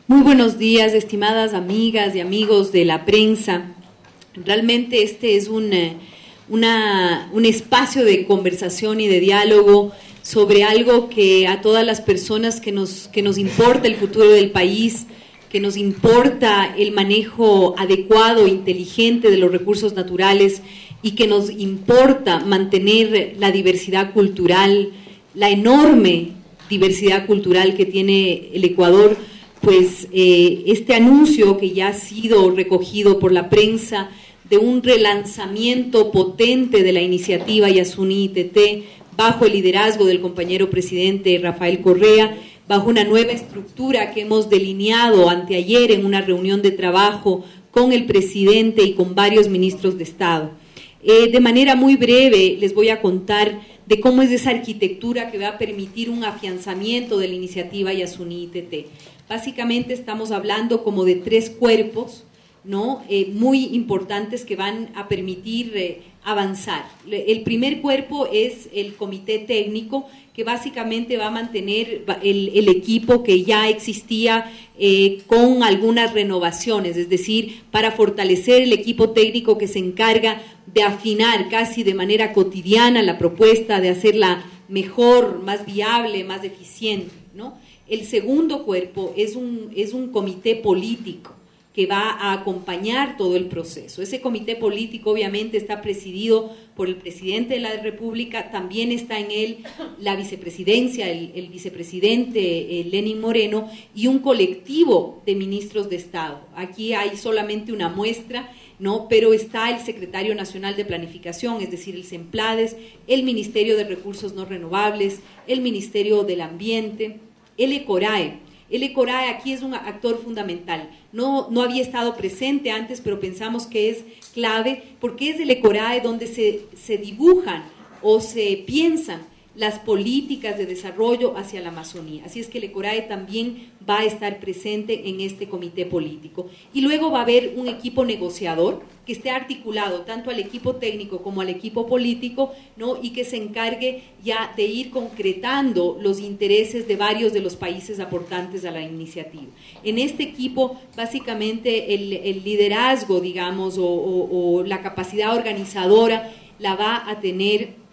Muy buenos días, estimadas amigas y amigos de la prensa. Realmente este es un espacio de conversación y de diálogo sobre algo que a todas las personas que nos importa el futuro del país, que nos importa el manejo adecuado, inteligente de los recursos naturales y que nos importa mantener la diversidad cultural, la enorme diversidad cultural que tiene el Ecuador, pues este anuncio que ya ha sido recogido por la prensa de un relanzamiento potente de la iniciativa Yasuní ITT bajo el liderazgo del compañero presidente Rafael Correa, bajo una nueva estructura que hemos delineado anteayer en una reunión de trabajo con el presidente y con varios ministros de Estado. De manera muy breve les voy a contar de cómo es esa arquitectura que va a permitir un afianzamiento de la iniciativa Yasuní ITT. Básicamente estamos hablando como de tres cuerpos, ¿no? Muy importantes que van a permitir avanzar. El primer cuerpo es el comité técnico, que básicamente va a mantener el equipo que ya existía con algunas renovaciones, es decir, para fortalecer el equipo técnico que se encarga de afinar casi de manera cotidiana la propuesta, de hacerla mejor, más viable, más eficiente, ¿no? El segundo cuerpo es un comité político que va a acompañar todo el proceso. Ese comité político obviamente está presidido por el presidente de la República, también está en él la vicepresidencia, el vicepresidente Lenín Moreno y un colectivo de ministros de Estado. Aquí hay solamente una muestra, ¿no? Pero está el secretario nacional de planificación, es decir, el SEMPLADES, el Ministerio de Recursos No Renovables, el Ministerio del Ambiente, el ECORAE. El ECORAE aquí es un actor fundamental. No había estado presente antes, pero pensamos que es clave porque es el ECORAE donde se dibujan o se piensan las políticas de desarrollo hacia la Amazonía. Así es que el ECORAE también va a estar presente en este comité político. Y luego va a haber un equipo negociador que esté articulado tanto al equipo técnico como al equipo político, ¿no? Y que se encargue ya de ir concretando los intereses de varios de los países aportantes a la iniciativa. En este equipo, básicamente, el liderazgo, digamos, o la capacidad organizadora la va a tener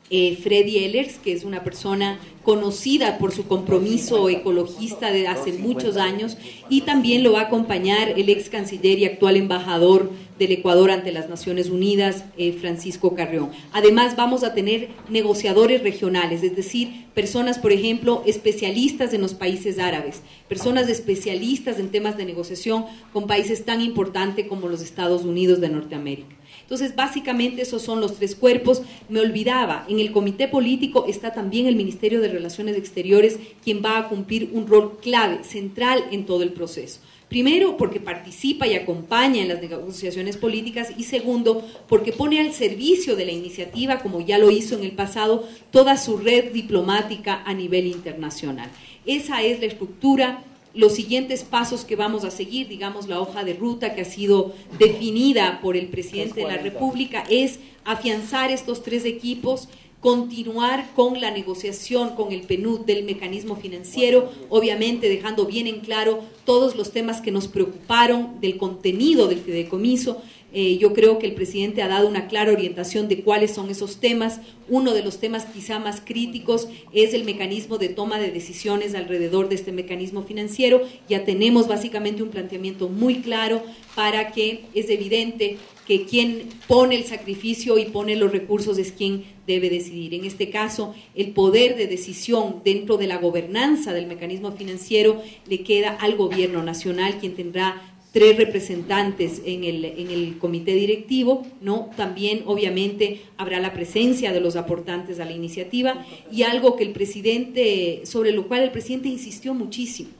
Freddy Ehlers, que es una persona conocida por su compromiso ecologista de hace muchos años, y también lo va a acompañar el ex canciller y actual embajador del Ecuador ante las Naciones Unidas, Francisco Carrión. Además vamos a tener negociadores regionales, es decir, personas, por ejemplo, especialistas en los países árabes, personas especialistas en temas de negociación con países tan importantes como los Estados Unidos de Norteamérica. Entonces, básicamente esos son los tres cuerpos. Me olvidaba, en el comité político está también el Ministerio de Relaciones Exteriores, quien va a cumplir un rol clave, central en todo el proceso. Primero, porque participa y acompaña en las negociaciones políticas, y segundo, porque pone al servicio de la iniciativa, como ya lo hizo en el pasado, toda su red diplomática a nivel internacional. Esa es la estructura. Los siguientes pasos que vamos a seguir, digamos la hoja de ruta que ha sido definida por el presidente de la República, es afianzar estos tres equipos, continuar con la negociación con el PNUD del mecanismo financiero, obviamente dejando bien en claro todos los temas que nos preocuparon del contenido del fideicomiso. Yo creo que el presidente ha dado una clara orientación de cuáles son esos temas. Uno de los temas quizá más críticos es el mecanismo de toma de decisiones alrededor de este mecanismo financiero. Ya tenemos básicamente un planteamiento muy claro para que es evidente que quien pone el sacrificio y pone los recursos es quien debe decidir. En este caso, el poder de decisión dentro de la gobernanza del mecanismo financiero le queda al gobierno nacional, quien tendrá 3 representantes en el comité directivo, ¿no? También, obviamente, habrá la presencia de los aportantes a la iniciativa, y algo que el presidente, sobre lo cual el presidente insistió muchísimo,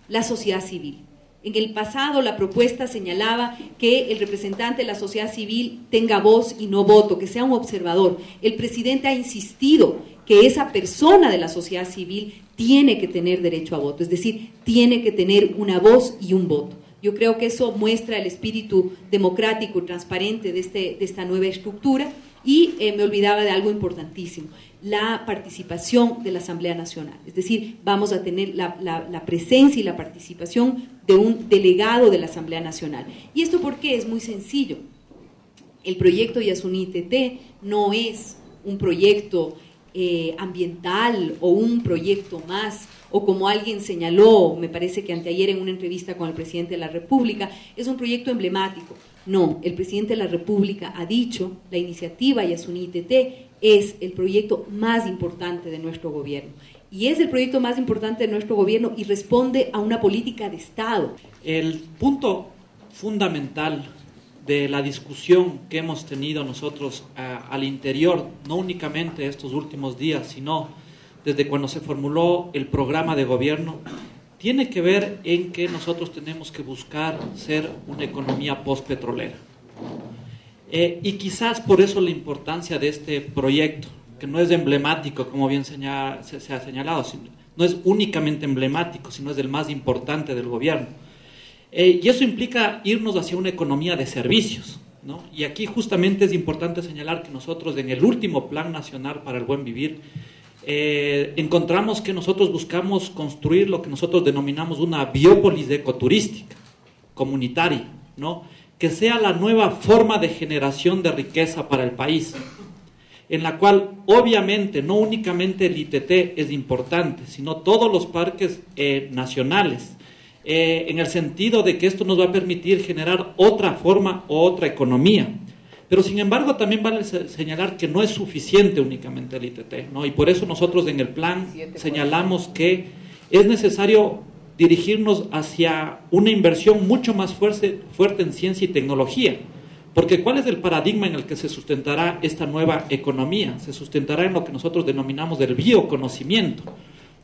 la sociedad civil. En el pasado la propuesta señalaba que el representante de la sociedad civil tenga voz y no voto, que sea un observador. El presidente ha insistido que esa persona de la sociedad civil tiene que tener derecho a voto, es decir, tiene que tener una voz y un voto. Yo creo que eso muestra el espíritu democrático y transparente de esta nueva estructura. Y me olvidaba de algo importantísimo, la participación de la Asamblea Nacional. Es decir, vamos a tener la presencia y la participación de un delegado de la Asamblea Nacional. ¿Y esto por qué? Es muy sencillo. El proyecto Yasuní-TT no es un proyecto ambiental o un proyecto más, o como alguien señaló, me parece que anteayer en una entrevista con el presidente de la República, es un proyecto emblemático. No, el presidente de la República ha dicho, la iniciativa Yasuní-TT es el proyecto más importante de nuestro gobierno. Y es el proyecto más importante de nuestro gobierno y responde a una política de Estado. El punto fundamental de la discusión que hemos tenido nosotros al interior, no únicamente estos últimos días, sino desde cuando se formuló el programa de gobierno, tiene que ver en que nosotros tenemos que buscar ser una economía postpetrolera. Y quizás por eso la importancia de este proyecto, que no es emblemático, como bien se ha señalado, no es únicamente emblemático, sino es el más importante del gobierno. Y eso implica irnos hacia una economía de servicios, ¿no? Y aquí justamente es importante señalar que nosotros en el último Plan Nacional para el Buen Vivir encontramos que nosotros buscamos construir lo que nosotros denominamos una biópolis ecoturística, comunitaria, ¿no? Que sea la nueva forma de generación de riqueza para el país, en la cual obviamente no únicamente el ITT es importante, sino todos los parques nacionales, en el sentido de que esto nos va a permitir generar otra forma o otra economía. Pero sin embargo también vale señalar que no es suficiente únicamente el ITT, ¿no? Y por eso nosotros en el plan señalamos que es necesario dirigirnos hacia una inversión mucho más fuerte en ciencia y tecnología. Porque ¿cuál es el paradigma en el que se sustentará esta nueva economía? Se sustentará en lo que nosotros denominamos del bioconocimiento.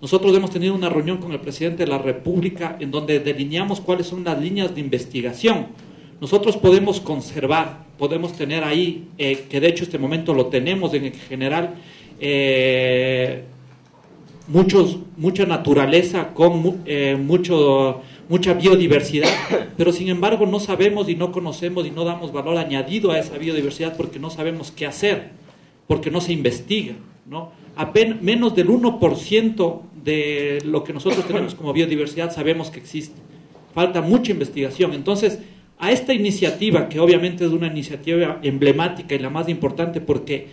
Nosotros hemos tenido una reunión con el presidente de la República en donde delineamos cuáles son las líneas de investigación. Nosotros podemos conservar, podemos tener ahí, que de hecho este momento lo tenemos en general, mucha naturaleza con mucha biodiversidad, pero sin embargo no sabemos y no conocemos y no damos valor añadido a esa biodiversidad porque no sabemos qué hacer, porque no se investiga, ¿no? Menos del 1% de lo que nosotros tenemos como biodiversidad sabemos que existe. Falta mucha investigación. Entonces, a esta iniciativa, que obviamente es una iniciativa emblemática y la más importante porque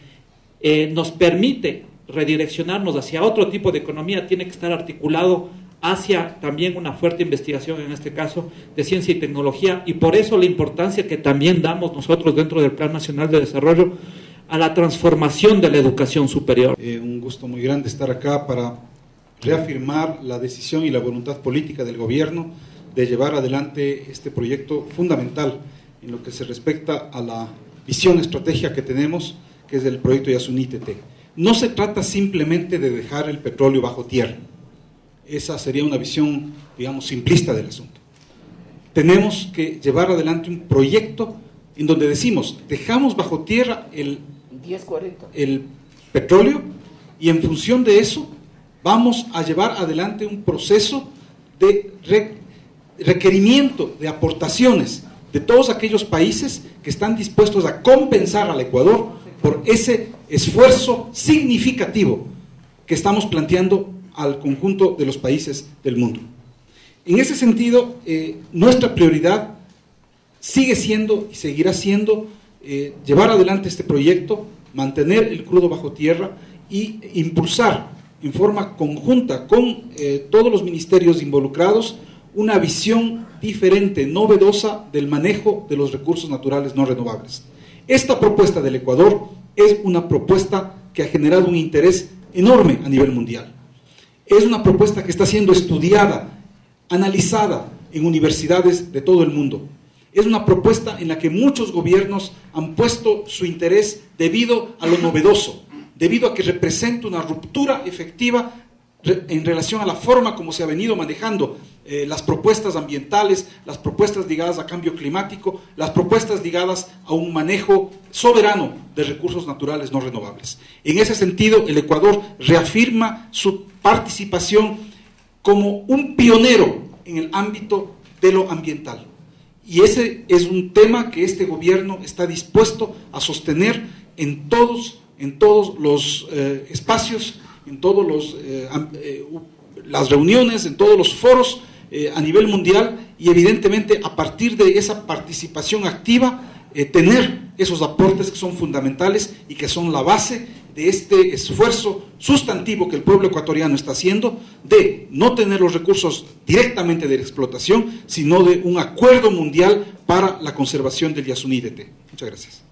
nos permite redireccionarnos hacia otro tipo de economía, tiene que estar articulado hacia también una fuerte investigación, en este caso, de ciencia y tecnología, y por eso la importancia que también damos nosotros dentro del Plan Nacional de Desarrollo a la transformación de la educación superior. Un gusto muy grande estar acá para reafirmar la decisión y la voluntad política del gobierno de llevar adelante este proyecto fundamental en lo que se respecta a la visión estratégica que tenemos, que es el proyecto Yasuní-TT. No se trata simplemente de dejar el petróleo bajo tierra. Esa sería una visión, digamos, simplista del asunto. Tenemos que llevar adelante un proyecto en donde decimos, dejamos bajo tierra el petróleo y en función de eso vamos a llevar adelante un proceso de requerimiento de aportaciones de todos aquellos países que están dispuestos a compensar al Ecuador por ese esfuerzo significativo que estamos planteando al conjunto de los países del mundo. En ese sentido, nuestra prioridad sigue siendo y seguirá siendo llevar adelante este proyecto, mantener el crudo bajo tierra y impulsar en forma conjunta con todos los ministerios involucrados una visión diferente, novedosa del manejo de los recursos naturales no renovables. Esta propuesta del Ecuador es una propuesta que ha generado un interés enorme a nivel mundial. Es una propuesta que está siendo estudiada, analizada en universidades de todo el mundo. Es una propuesta en la que muchos gobiernos han puesto su interés debido a lo novedoso, debido a que representa una ruptura efectiva en relación a la forma como se ha venido manejando las propuestas ambientales, las propuestas ligadas a cambio climático, las propuestas ligadas a un manejo soberano de recursos naturales no renovables. En ese sentido, el Ecuador reafirma su participación como un pionero en el ámbito de lo ambiental. Y ese es un tema que este gobierno está dispuesto a sostener en todos los espacios, en todos las reuniones, en todos los foros a nivel mundial, y evidentemente a partir de esa participación activa tener esos aportes que son fundamentales y que son la base de este esfuerzo sustantivo que el pueblo ecuatoriano está haciendo de no tener los recursos directamente de la explotación, sino de un acuerdo mundial para la conservación del Yasuní de té. Muchas gracias.